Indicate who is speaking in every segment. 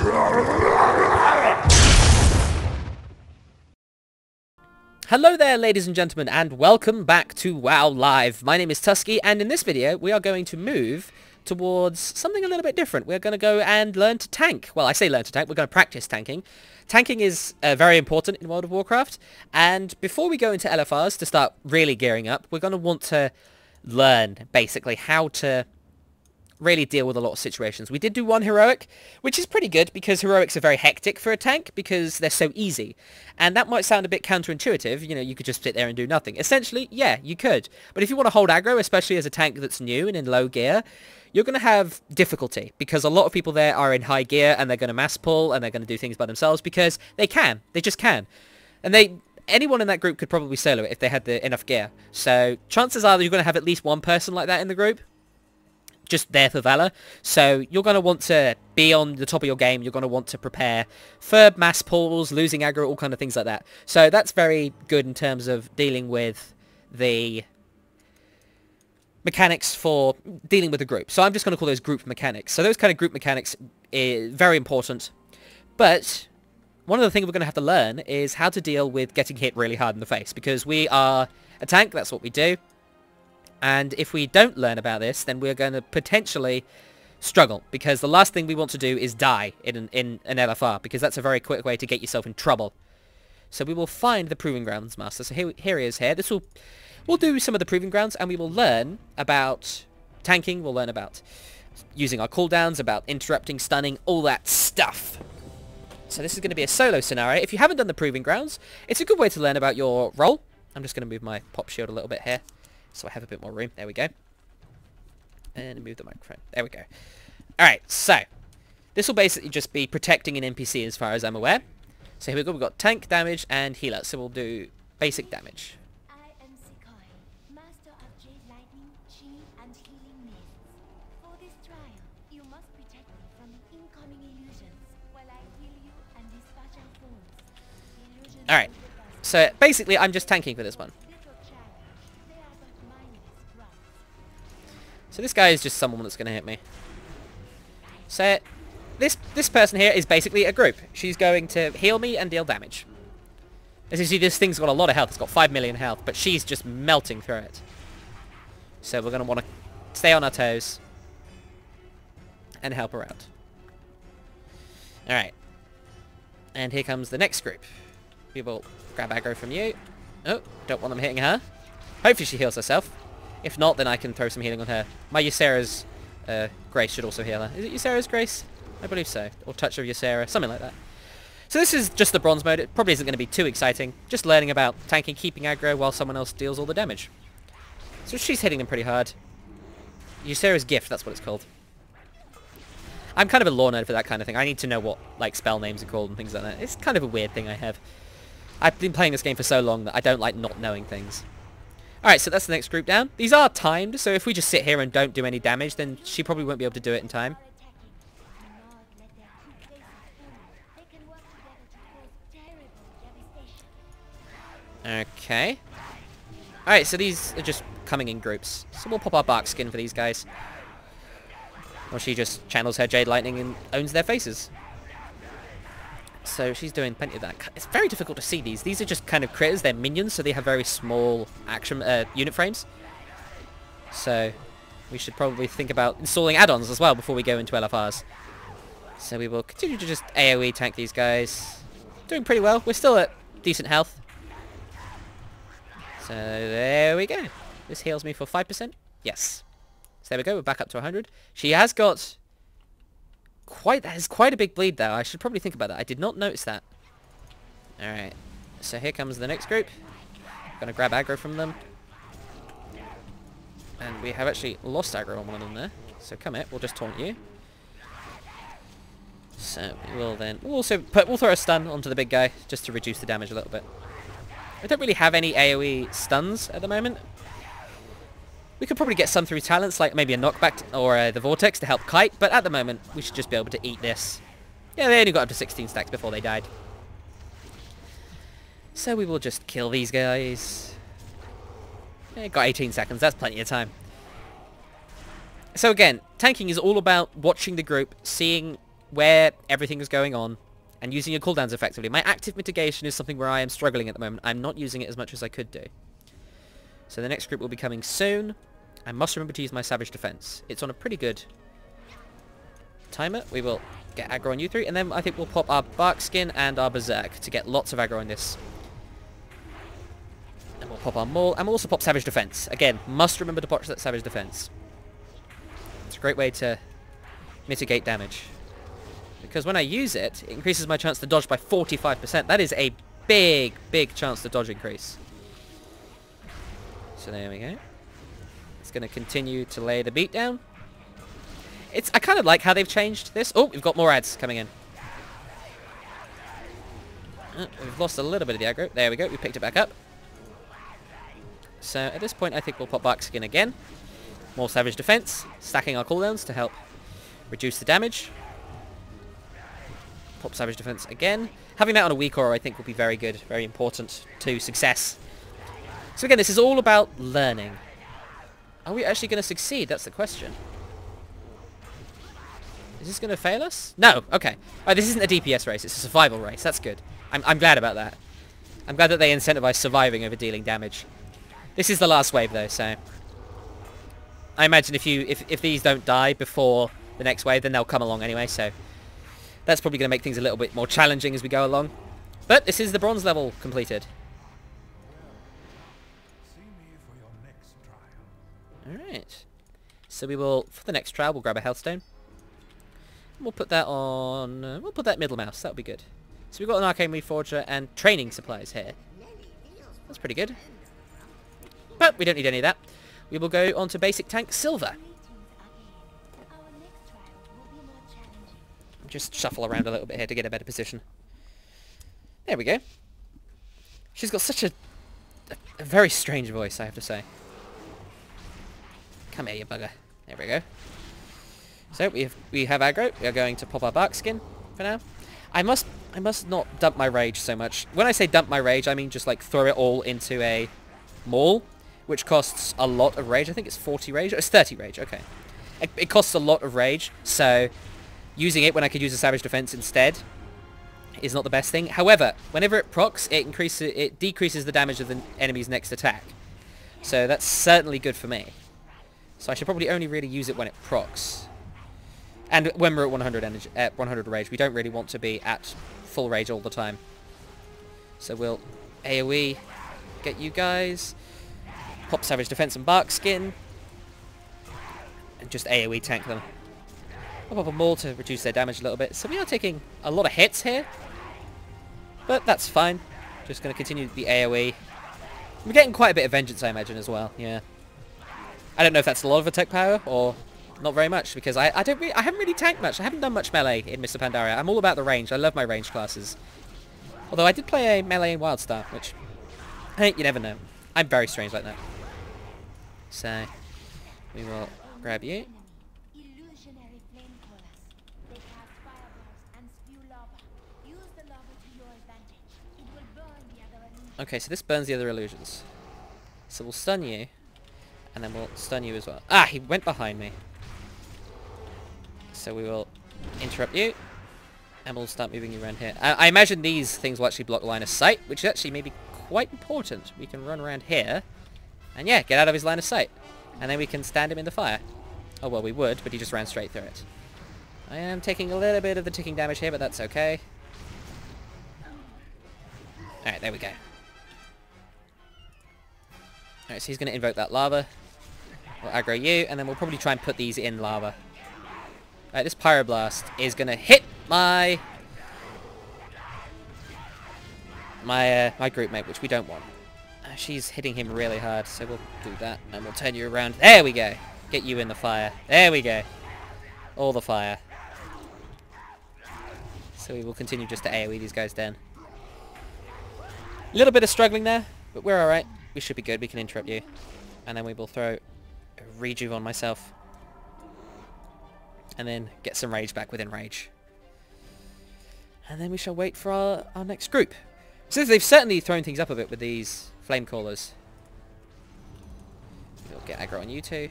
Speaker 1: Hello there, ladies and gentlemen, and welcome back to WoW Live. My name is Tuskeh, and in this video we are going to move towards something a little bit different. We're going to go and learn to tank. Well, I say learn to tank, we're going to practice tanking. Tanking is very important in World of Warcraft, and before we go into LFRs to start really gearing up, we're going to want to learn, basically, how to really deal with a lot of situations. We did do one heroic, which is pretty good because heroics are very hectic for a tank because they're so easy. And that might sound a bit counterintuitive, you know, you could just sit there and do nothing. Essentially, yeah, you could. But if you want to hold aggro, especially as a tank that's new and in low gear, you're going to have difficulty because a lot of people there are in high gear and they're going to mass pull and they're going to do things by themselves because they can. They just can. And anyone in that group could probably solo it if they had enough gear. So chances are that you're going to have at least one person like that in the group, just there for valor. So you're going to want to be on the top of your game. You're going to want to prepare for mass pulls, losing aggro, all kind of things like that. So that's very good in terms of dealing with the mechanics for dealing with a group. So I'm just going to call those group mechanics. So those kind of group mechanics is very important. But one of the things we're going to have to learn is how to deal with getting hit really hard in the face, because we are a tank. That's what we do. And if we don't learn about this, then we're going to potentially struggle, because the last thing we want to do is die in an LFR, because that's a very quick way to get yourself in trouble. So we will find the Proving Grounds Master. So here he is here. We'll do some of the Proving Grounds, and we will learn about tanking. We'll learn about using our cooldowns, about interrupting, stunning, all that stuff. So this is going to be a solo scenario. If you haven't done the Proving Grounds, it's a good way to learn about your role. I'm just going to move my pop shield a little bit here, so I have a bit more room. There we go. And move the microphone. There we go. Alright, so this will basically just be protecting an NPC as far as I'm aware. So here we go. We've got tank, damage, and healer. So we'll do basic damage.
Speaker 2: I am Tuskeh, master of Jade Lightning, Chi, and Healing Mists. For this trial, you must protect me from incoming illusions while I heal you and dispatch our foes.
Speaker 1: Alright, so basically I'm just tanking for this one. So this guy is just someone that's going to hit me. So this person here is basically a group. She's going to heal me and deal damage. As you see, this thing's got a lot of health. It's got 5 million health, but she's just melting through it. So we're going to want to stay on our toes and help her out. Alright. And here comes the next group. We will grab aggro from you. Oh, don't want them hitting her. Hopefully she heals herself. If not, then I can throw some healing on her. My Ysera's Grace should also heal her. Is it Ysera's Grace? I believe so. Or Touch of Ysera, something like that. So this is just the bronze mode. It probably isn't going to be too exciting. Just learning about tanking, keeping aggro while someone else deals all the damage. So she's hitting them pretty hard. Ysera's Gift, that's what it's called. I'm kind of a lore nerd for that kind of thing. I need to know what like spell names are called and things like that. It's kind of a weird thing I have. I've been playing this game for so long that I don't like not knowing things. Alright, so that's the next group down. These are timed, so if we just sit here and don't do any damage, then she probably won't be able to do it in time. Okay. Alright, so these are just coming in groups. So we'll pop our bark skin for these guys. Or she just channels her Jade Lightning and owns their faces. So she's doing plenty of that. It's very difficult to see these. These are just kind of critters. They're minions, so they have very small action unit frames. So we should probably think about installing add-ons as well before we go into LFRs. So we will continue to just AoE tank these guys. Doing pretty well. We're still at decent health. So there we go. This heals me for 5%. Yes. So there we go. We're back up to 100. She has got that is quite a big bleed though. I should probably think about that. I did not notice that. Alright. So here comes the next group. Gonna grab aggro from them. And we have actually lost aggro on one of them there. So come here, we'll just taunt you. So we will then we'll throw a stun onto the big guy just to reduce the damage a little bit. I don't really have any AoE stuns at the moment. We could probably get some through talents, like maybe a knockback or the vortex to help kite, but at the moment we should just be able to eat this. Yeah, they only got up to 16 stacks before they died. So we will just kill these guys. Yeah, got 18 seconds, that's plenty of time. So again, tanking is all about watching the group, seeing where everything is going on and using your cooldowns effectively. My active mitigation is something where I am struggling at the moment. I'm not using it as much as I could do. So the next group will be coming soon. I must remember to use my Savage Defense. It's on a pretty good timer. We will get aggro on you three, and then I think we'll pop our Bark Skin and our Berserk to get lots of aggro on this. And we'll pop our Maul, and we'll also pop Savage Defense. Again, must remember to pop that Savage Defense. It's a great way to mitigate damage. Because when I use it, it increases my chance to dodge by 45%. That is a big, big chance to dodge increase. So there we go. It's going to continue to lay the beat down. I kind of like how they've changed this. Oh, we've got more ads coming in. We've lost a little bit of the aggro. There we go. We picked it back up. So at this point, I think we'll pop Bark Skin again. More Savage Defense. Stacking our cooldowns to help reduce the damage. Pop Savage Defense again. Having that on a weak aura, I think, will be very good. Very important to success. So again, this is all about learning. Are we actually going to succeed? That's the question. Is this going to fail us? No. Okay. Alright, this isn't a DPS race. It's a survival race. That's good. I'm glad about that. I'm glad that they incentivize surviving over dealing damage. This is the last wave, though, so I imagine if these don't die before the next wave, then they'll come along anyway, so that's probably going to make things a little bit more challenging as we go along. But this is the bronze level completed. Alright. So we will, for the next trial, we'll grab a health stone. We'll put that on, we'll put that middle mouse, that'll be good. So we've got an Arcane Reforger and training supplies here. That's pretty good. But we don't need any of that. We will go on to basic tank silver. Just shuffle around a little bit here to get a better position. There we go. She's got such a very strange voice, I have to say. Come here, you bugger. There we go. So we have aggro. We are going to pop our Bark Skin for now. I must not dump my rage so much. When I say dump my rage, I mean just like throw it all into a Maul, which costs a lot of rage. I think it's 40 rage. It's 30 rage. Okay. It costs a lot of rage, so using it when I could use a Savage Defense instead is not the best thing. However, whenever it procs, it decreases the damage of the enemy's next attack. So that's certainly good for me. So I should probably only really use it when it procs. And when we're at 100 energy, at 100 rage, we don't really want to be at full rage all the time. So we'll AoE get you guys, pop Savage Defense and Bark Skin, and just AoE tank them. I'll pop a Maul to reduce their damage a little bit. So we are taking a lot of hits here, but that's fine. Just going to continue the AoE. We're getting quite a bit of vengeance, I imagine, as well. Yeah. I don't know if that's a lot of attack power or not very much, because I haven't really tanked much. I haven't done much melee in Mr. Pandaria. I'm all about the range. I love my range classes. Although I did play a melee in Wildstar, which, hey, you never know. I'm very strange like that. So we will grab you.
Speaker 2: Illusionary flame callers. They cast fireballs and spew lava. Use the lava to your advantage. It will burn the other illusions.
Speaker 1: Okay, so this burns the other illusions. So we'll stun you, and then we'll stun you as well. Ah, he went behind me. So we will interrupt you, and we'll start moving you around here. I imagine these things will actually block line of sight, which is actually maybe quite important. We can run around here, and yeah, get out of his line of sight. And then we can stand him in the fire. Oh, well, we would, but he just ran straight through it. I am taking a little bit of the ticking damage here, but that's okay. Alright, there we go. Alright, so he's going to invoke that lava. We'll aggro you, and then we'll probably try and put these in lava. Alright, this Pyroblast is going to hit my group mate, which we don't want. She's hitting him really hard, so we'll do that, and we'll turn you around. There we go. Get you in the fire. There we go. All the fire. So we will continue just to AoE these guys down. A little bit of struggling there, but we're alright. We should be good. We can interrupt you. And then we will throw a rejuve on myself. And then get some rage back within rage. And then we shall wait for our next group. So they've certainly thrown things up a bit with these flame callers. We'll get aggro on you two.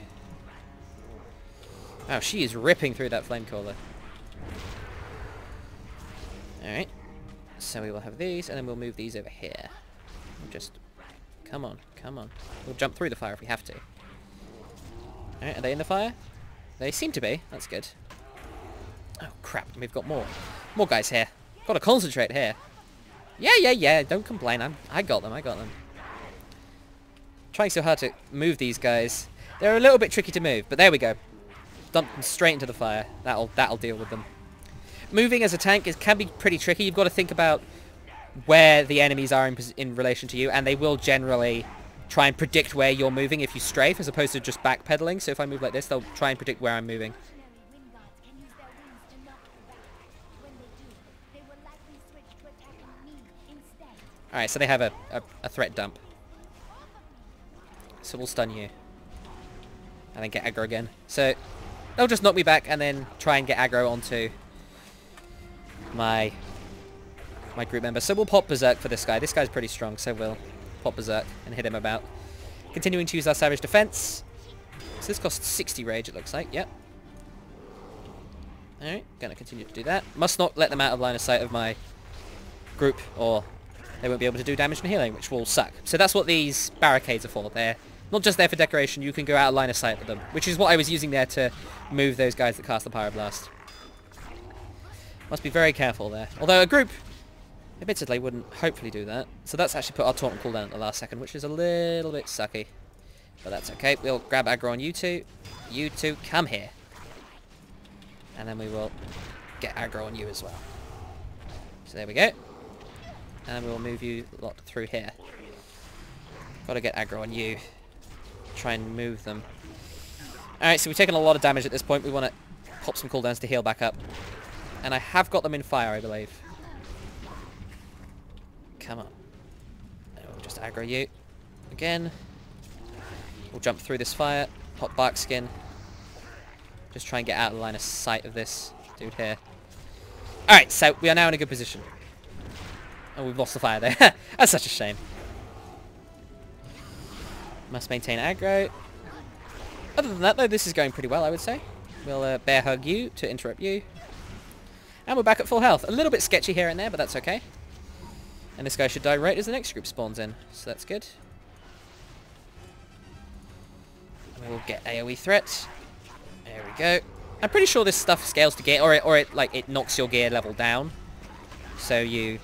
Speaker 1: Oh, she is ripping through that flame caller. Alright. So we will have these, and then we'll move these over here. Just... Come on, come on. We'll jump through the fire if we have to. Alright, are they in the fire? They seem to be. That's good. Oh, crap. We've got more. More guys here. Got to concentrate here. Yeah. Don't complain. I got them. Trying so hard to move these guys. They're a little bit tricky to move, but there we go. Dump them straight into the fire. That'll deal with them. Moving as a tank can be pretty tricky. You've got to think about where the enemies are in relation to you, and they will generally try and predict where you're moving if you strafe, as opposed to just backpedaling. So if I move like this, they'll try and predict where I'm moving. Alright, so they have a threat dump. So we'll stun you. And then get aggro again. So they'll just knock me back and then try and get aggro onto my group member. So we'll pop Berserk for this guy. This guy's pretty strong, so we'll pop Berserk and hit him about. Continuing to use our Savage Defense. So this costs 60 rage, it looks like. Yep. Alright, gonna continue to do that. Must not let them out of line of sight of my group, or they won't be able to do damage and healing, which will suck. So that's what these barricades are for. They're not just there for decoration, you can go out of line of sight with them, which is what I was using there to move those guys that cast the Pyroblast. Must be very careful there. Although a group, admittedly, wouldn't hopefully do that. So that's actually put our taunt and cooldown at the last second, which is a little bit sucky. But that's okay. We'll grab aggro on you two. You two, come here. And then we will get aggro on you as well. So there we go. And we'll move you lot through here. Got to get aggro on you. Try and move them. Alright, so we've taken a lot of damage at this point. We want to pop some cooldowns to heal back up. And I have got them in fire, I believe. Come on. And we'll just aggro you. Again. We'll jump through this fire. Pop bark skin. Just try and get out of the line of sight of this dude here. Alright, so we are now in a good position. Oh, we've lost the fire there. That's such a shame. Must maintain aggro. Other than that, though, this is going pretty well, I would say. We'll bear hug you to interrupt you. And we're back at full health. A little bit sketchy here and there, but that's okay. And this guy should die right as the next group spawns in. So that's good. And we'll get AoE threat. There we go. I'm pretty sure this stuff scales to gear, or it knocks your gear level down. So you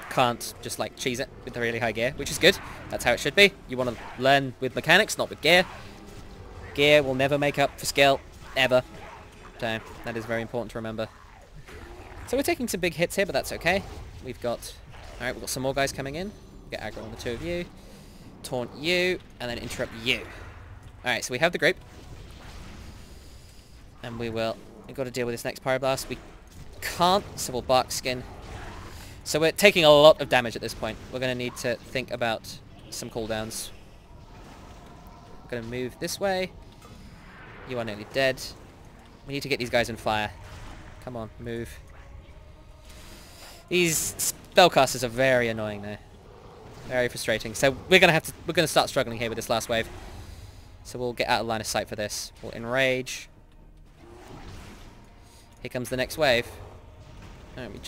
Speaker 1: can't just like cheese it with the really high gear, which is good. That's how it should be. You want to learn with mechanics, not with gear. Gear will never make up for skill, ever. So that is very important to remember. So we're taking some big hits here, but that's okay. We've got some more guys coming in. Get aggro on the two of you. Taunt you, and then interrupt you. Alright, so we have the group. And we've got to deal with this next Pyroblast. We can't, so we'll bark skin. So we're taking a lot of damage at this point. We're going to need to think about some cooldowns. I'm going to move this way. You are nearly dead. We need to get these guys in fire. Come on, move. These spellcasters are very annoying though. Very frustrating. So we're gonna start struggling here with this last wave. So we'll get out of line of sight for this. We'll enrage. Here comes the next wave. Oh, we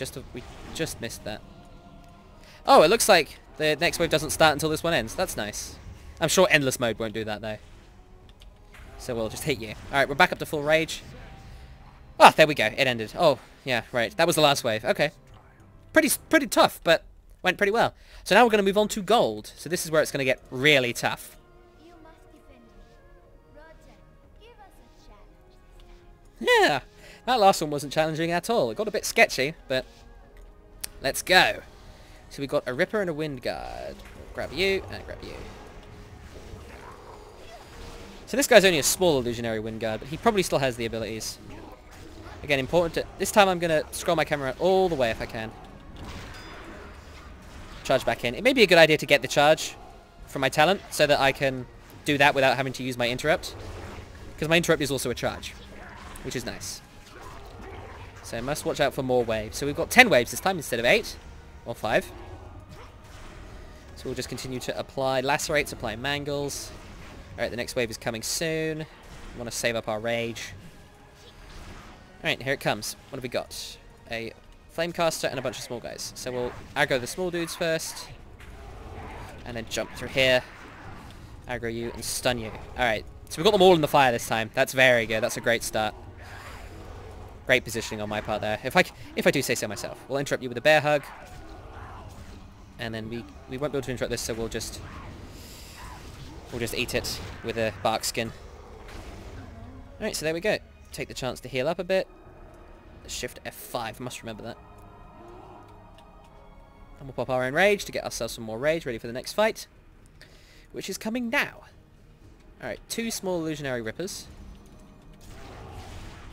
Speaker 1: just missed that. Oh, it looks like the next wave doesn't start until this one ends. That's nice. I'm sure endless mode won't do that though. So we'll just hit you. Alright, we're back up to full rage. Ah, there we go. It ended. Oh, yeah, right. That was the last wave. Okay. Pretty tough, but went pretty well. So now we're going to move on to gold. So this is where it's going to get really tough.
Speaker 2: You must defend me. Roger, give us a challenge this time.
Speaker 1: Yeah, that last one wasn't challenging at all. It got a bit sketchy, but let's go. So we've got a Ripper and a Wind Guard. We'll grab you and grab you. So this guy's only a small illusionary Wind Guard, but he probably still has the abilities. Again, important to... This time I'm going to scroll my camera all the way if I can. Charge back in. It may be a good idea to get the charge from my talent so that I can do that without having to use my interrupt. Because my interrupt is also a charge, which is nice. So I must watch out for more waves. So we've got 10 waves this time instead of 8. Or 5. So we'll just continue to apply lacerates, apply mangles. Alright, the next wave is coming soon. We want to save up our rage. Alright, here it comes. What have we got? A Flamecaster and a bunch of small guys. So we'll aggro the small dudes first. And then jump through here. Aggro you and stun you. Alright, so we've got them all in the fire this time. That's very good. That's a great start. Great positioning on my part there. If I do say so myself. We'll interrupt you with a bear hug. And then we won't be able to interrupt this, so we'll just eat it with a bark skin. Alright, so there we go. Take the chance to heal up a bit. Shift F5, must remember that. And we'll pop our own rage to get ourselves some more rage, ready for the next fight. Which is coming now. Alright, 2 small illusionary rippers.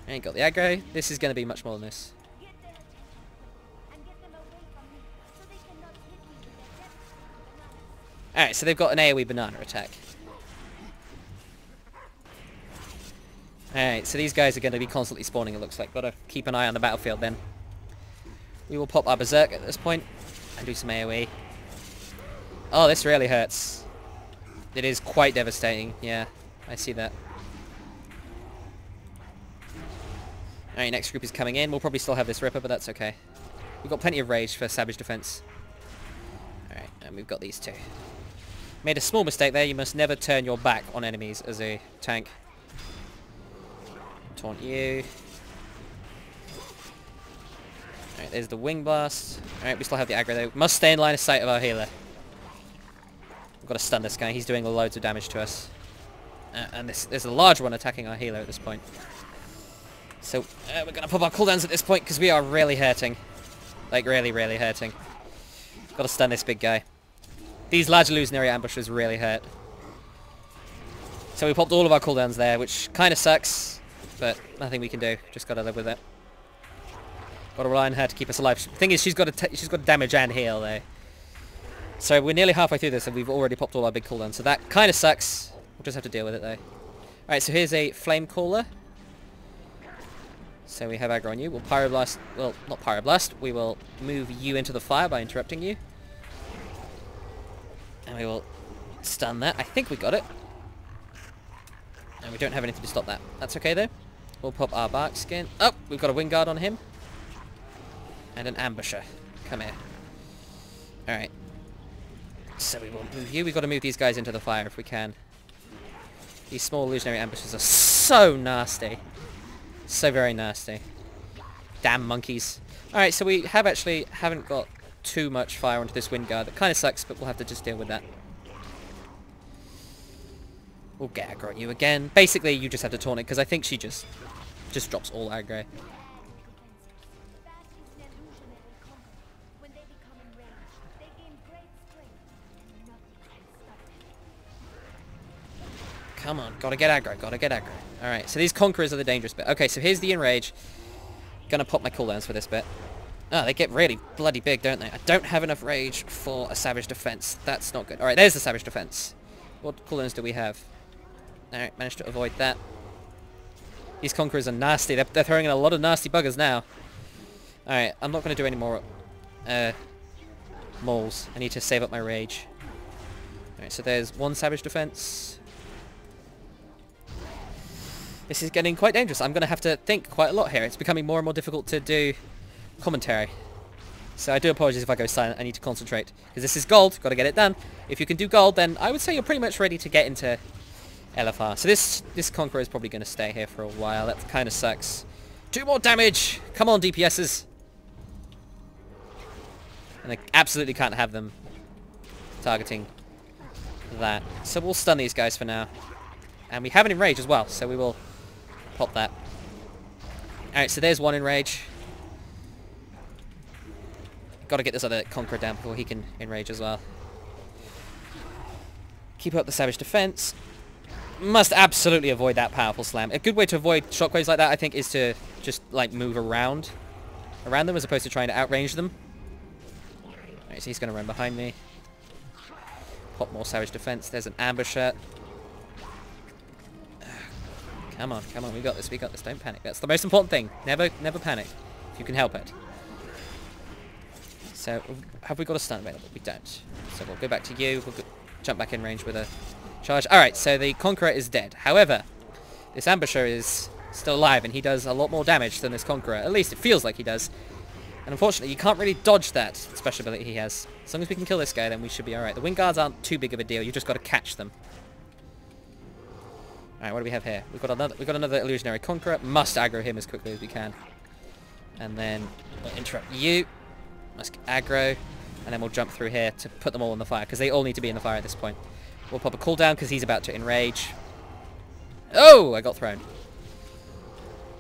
Speaker 1: Ain't got the aggro. This is going to be much more than this. Alright, so they've got an AoE banana attack. Alright, so these guys are going to be constantly spawning, it looks like. Got to keep an eye on the battlefield then. We will pop our berserk at this point and do some AoE. Oh, this really hurts. It is quite devastating. Yeah, I see that. Alright, next group is coming in. We'll probably still have this Ripper, but that's okay. We've got plenty of rage for Savage Defense. Alright, and we've got these two. Made a small mistake there. You must never turn your back on enemies as a tank. Taunt you. Alright, there's the Wing Blast. Alright, we still have the aggro though. Must stay in line of sight of our healer. We've got to stun this guy. He's doing loads of damage to us. And there's a large one attacking our healer at this point. So, we're going to pop our cooldowns at this point because we are really hurting. Like, really, really hurting. Got to stun this big guy. These large illusionary ambushes really hurt. So we popped all of our cooldowns there, which kind of sucks. But nothing we can do. Just got to live with it. Got to rely on her to keep us alive. The thing is, she's got to damage and heal there. So we're nearly halfway through this and we've already popped all our big cooldowns. So that kind of sucks. We'll just have to deal with it though. Alright, so here's a Flame Caller. So we have aggro on you. We'll Pyroblast... Well, not Pyroblast. We will move you into the fire by interrupting you. And we will stun that. I think we got it. And we don't have anything to stop that. That's okay though. We'll pop our bark skin. Oh, we've got a Wing Guard on him. And an Ambusher. Come here. Alright. So we will move you. We've got to move these guys into the fire if we can. These small illusionary ambushes are so nasty. So very nasty. Damn monkeys. Alright, so we haven't got too much fire onto this Wind Guard. That kind of sucks, but we'll have to just deal with that. We'll get aggro on you again. Basically, you just have to taunt it, because I think she just drops all aggro. Come on, gotta get aggro, gotta get aggro. Alright, so these Conquerors are the dangerous bit. Okay, so here's the Enrage. Gonna pop my cooldowns for this bit. Oh, they get really bloody big, don't they? I don't have enough rage for a Savage Defense. That's not good. Alright, there's the Savage Defense. What cooldowns do we have? Alright, managed to avoid that. These Conquerors are nasty. They're throwing in a lot of nasty buggers now. Alright, I'm not gonna do any more mauls. I need to save up my rage. Alright, so there's one Savage Defense. This is getting quite dangerous. I'm going to have to think quite a lot here. It's becoming more and more difficult to do commentary. So I do apologize if I go silent. I need to concentrate. Because this is gold. Got to get it done. If you can do gold, then I would say you're pretty much ready to get into LFR. So this Conqueror is probably going to stay here for a while. That kind of sucks. 2 more damage! Come on, DPSs! And I absolutely can't have them targeting that. So we'll stun these guys for now. And we have an Enrage as well, so we will pop that. Alright, so there's one Enrage. Got to get this other Conqueror down before he can Enrage as well. Keep up the Savage Defense. Must absolutely avoid that powerful slam. A good way to avoid shockwaves like that, I think, is to just, like, move around them as opposed to trying to outrange them. Alright, so he's going to run behind me. Pop more Savage Defense. There's an Ambusher. Come on, come on, we got this, don't panic. That's the most important thing. Never panic, if you can help it. So, have we got a stun available? We don't. So we'll go back to you, we'll jump back in range with a charge. Alright, so the Conqueror is dead. However, this Ambusher is still alive, and he does a lot more damage than this Conqueror. At least it feels like he does. And unfortunately, you can't really dodge that special ability he has. As long as we can kill this guy, then we should be alright. The wind guards aren't too big of a deal. You just got to catch them. Alright, what do we have here? We've got another illusionary conqueror. Must aggro him as quickly as we can. And then we'll interrupt you. Must aggro. And then we'll jump through here to put them all in the fire, because they all need to be in the fire at this point. We'll pop a cooldown because he's about to enrage. Oh! I got thrown.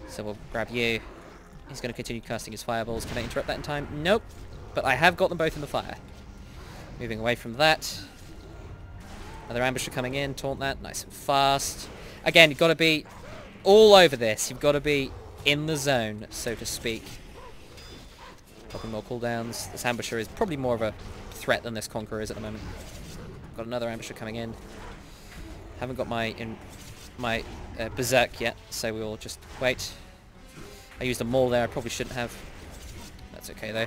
Speaker 1: So we'll grab you. He's going to continue casting his fireballs. Can I interrupt that in time? Nope. But I have got them both in the fire. Moving away from that. Another ambusher coming in. Taunt that. Nice and fast. Again, you've got to be all over this. You've got to be in the zone, so to speak. Popping more cooldowns. This ambusher is probably more of a threat than this conqueror is at the moment. Got another ambusher coming in. Haven't got my berserk yet, so we will just wait. I used a maul there. I probably shouldn't have. That's okay though.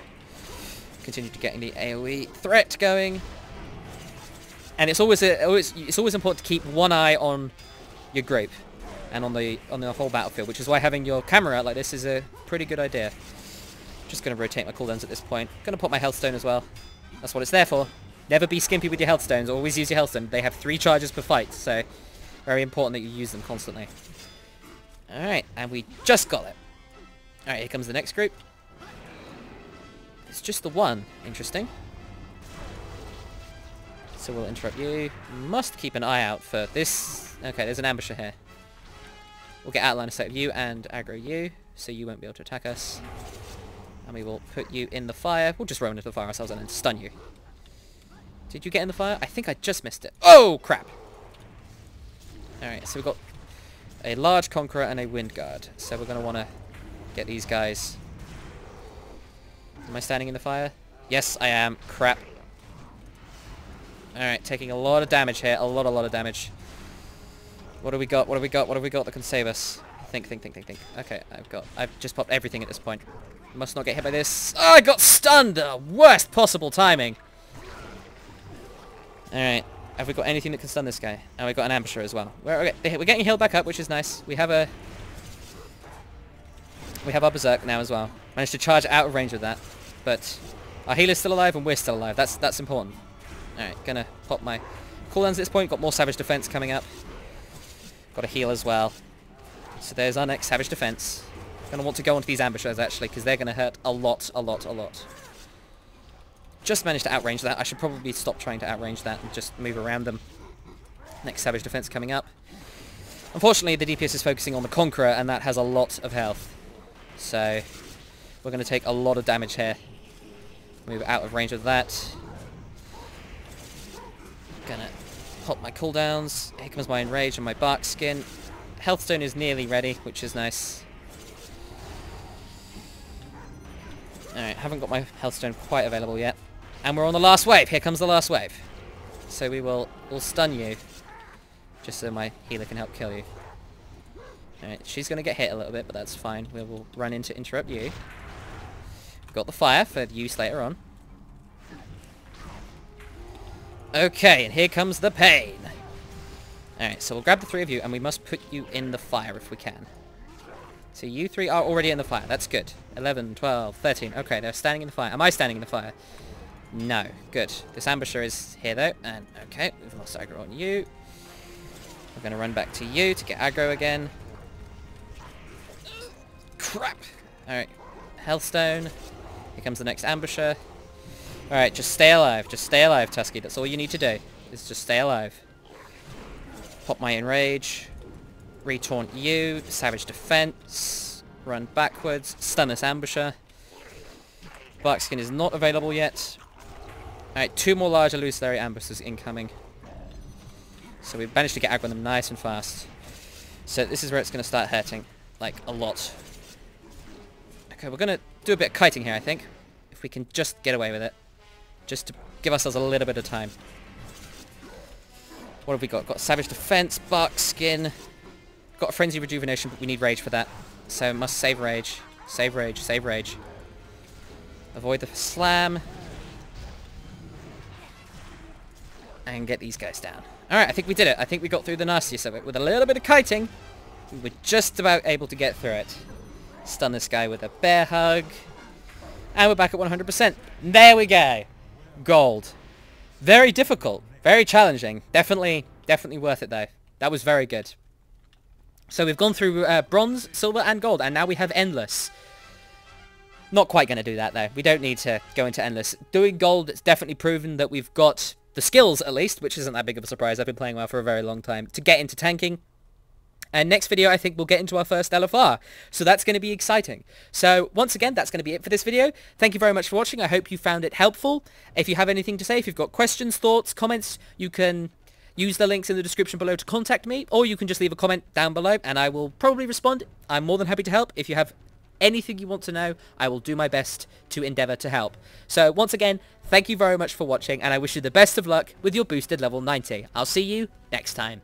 Speaker 1: Continue to getting the AoE threat going. And it's always important to keep one eye on your group and on the whole battlefield, which is why having your camera out like this is a pretty good idea. Just going to rotate my cooldowns at this point. Going to put my health stone as well. That's what it's there for. Never be skimpy with your health stones. Always use your health stone. They have 3 charges per fight, so very important that you use them constantly. Alright, and we just got it. Alright, here comes the next group. It's just the one. Interesting. So we'll interrupt you. Must keep an eye out for this. Okay, there's an ambusher here. We'll get out of line of sight of you and aggro you, so you won't be able to attack us. And we will put you in the fire. We'll just roll into the fire ourselves and then stun you. Did you get in the fire? I think I just missed it. Oh, crap! Alright, so we've got a large conqueror and a wind guard. So we're going to want to get these guys. Am I standing in the fire? Yes, I am. Crap. Alright, taking a lot of damage here. A lot of damage. What do we got? What do we got? What have we got that can save us? Think. Okay, I've just popped everything at this point. Must not get hit by this. Oh, I got stunned! The worst possible timing. Alright, have we got anything that can stun this guy? And we've got an ambusher as well. We're getting healed back up, which is nice. We have our berserk now as well. Managed to charge out of range with that. But our healer's still alive and we're still alive. That's important. Alright, gonna pop my cooldowns at this point. Got more savage defense coming up. Got a heal as well. So there's our next savage defense. Gonna want to go onto these ambushers actually, because they're gonna hurt a lot. Just managed to outrange that. I should probably stop trying to outrange that and just move around them. Next savage defense coming up. Unfortunately, the DPS is focusing on the Conqueror, and that has a lot of health. So we're going to take a lot of damage here. Move out of range of that. Gonna pop my cooldowns. Here comes my Enrage and my Bark Skin. Health Stone is nearly ready, which is nice. Alright, haven't got my Health Stone quite available yet. And we're on the last wave. Here comes the last wave. So we'll stun you. Just so my healer can help kill you. Alright, she's going to get hit a little bit, but that's fine. We will run in to interrupt you. We've got the fire for use later on. Okay, and here comes the pain. Alright, so we'll grab the 3 of you, and we must put you in the fire if we can. So you 3 are already in the fire. That's good. 11, 12, 13. Okay, they're standing in the fire. Am I standing in the fire? No. Good. This ambusher is here, though. And, okay, we've lost aggro on you. We're going to run back to you to get aggro again. Crap! Alright. Healthstone. Here comes the next ambusher. Alright, just stay alive. Just stay alive, Tuskeh. That's all you need to do. Is just stay alive. Pop my Enrage. Retaunt you. Savage Defense. Run backwards. Stun this ambusher. Barkskin is not available yet. Alright, 2 more large illusory ambushers incoming. So we've managed to get aggro on them nice and fast. So this is where it's going to start hurting. Like, a lot. Okay, we're going to do a bit of kiting here, I think. If we can just get away with it. Just to give ourselves a little bit of time. What have we got? Got Savage Defense, Bark Skin. Got a Frenzy Rejuvenation, but we need Rage for that. So must save Rage. Save Rage, save Rage. Avoid the Slam. And get these guys down. Alright, I think we did it. I think we got through the nastiest of it. With a little bit of kiting, we were just about able to get through it. Stun this guy with a Bear Hug. And we're back at 100%. There we go. Gold. Very difficult. Very challenging. Definitely worth it though. That was very good. So we've gone through bronze, silver and gold, and now we have endless. Not quite going to do that though. We don't need to go into endless. Doing gold, it's definitely proven that we've got the skills at least, which isn't that big of a surprise. I've been playing WoW for a very long time, to get into tanking. And next video, I think we'll get into our first LFR. So that's going to be exciting. So once again, that's going to be it for this video. Thank you very much for watching. I hope you found it helpful. If you have anything to say, if you've got questions, thoughts, comments, you can use the links in the description below to contact me, or you can just leave a comment down below and I will probably respond. I'm more than happy to help. If you have anything you want to know, I will do my best to endeavour to help. So once again, thank you very much for watching, and I wish you the best of luck with your boosted level 90. I'll see you next time.